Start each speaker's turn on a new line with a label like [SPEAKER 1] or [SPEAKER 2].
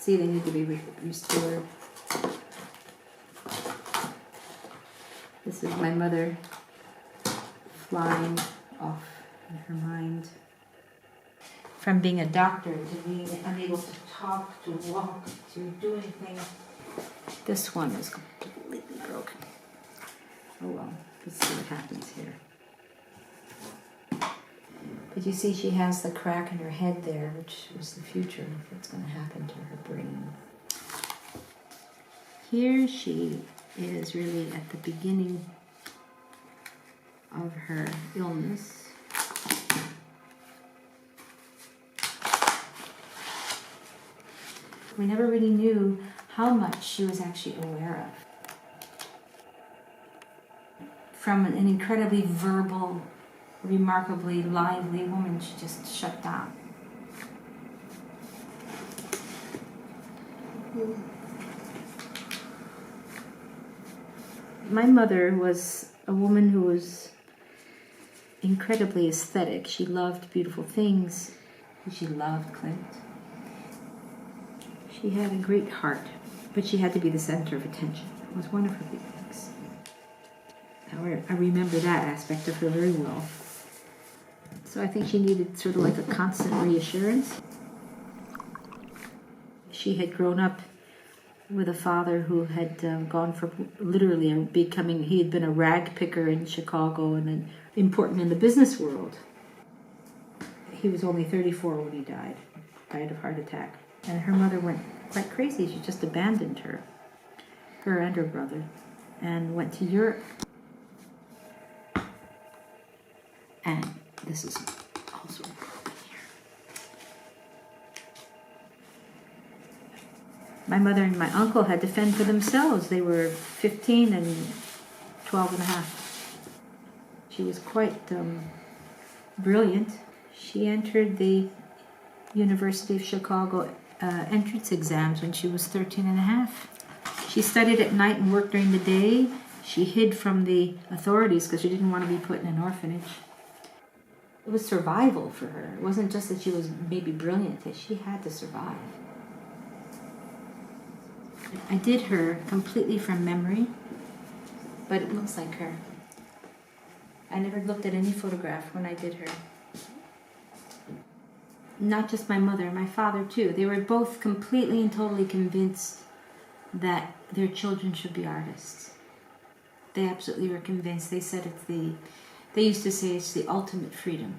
[SPEAKER 1] See, they need to be restored. This is my mother flying off in her mind. From being a doctor to being unable to talk, to walk, to do anything. This one is completely broken. Oh well, let's see what happens here. But you see she has the crack in her head there, which is the future of what's going to happen to her brain. Here she is really at the beginning of her illness. We never really knew how much she was actually aware of. From an incredibly verbal, remarkably lively woman, she just shut down. My mother was a woman who was incredibly aesthetic. She loved beautiful things. She loved Clint. She had a great heart, but she had to be the center of attention. It was one of her big things. I remember that aspect of her very well. So I think she needed sort of like a constant reassurance. She had grown up with a father who had gone for literally becoming, he had been a rag picker in Chicago and then important in the business world. He was only 34 when he died of heart attack. And her mother went quite crazy. She just abandoned her and her brother, and went to Europe. And this is also broken here. My mother and my uncle had to fend for themselves. They were 15 and 12 and a half. She was quite brilliant. She entered the University of Chicago entrance exams when she was 13 and a half. She studied at night and worked during the day. She hid from the authorities because she didn't want to be put in an orphanage. It was survival for her. It wasn't just that she was maybe brilliant, that she had to survive. I did her completely from memory, but it looks like her. I never looked at any photograph when I did her. Not just my mother, my father too. They were both completely and totally convinced that their children should be artists. They absolutely were convinced. They said they used to say it's the ultimate freedom.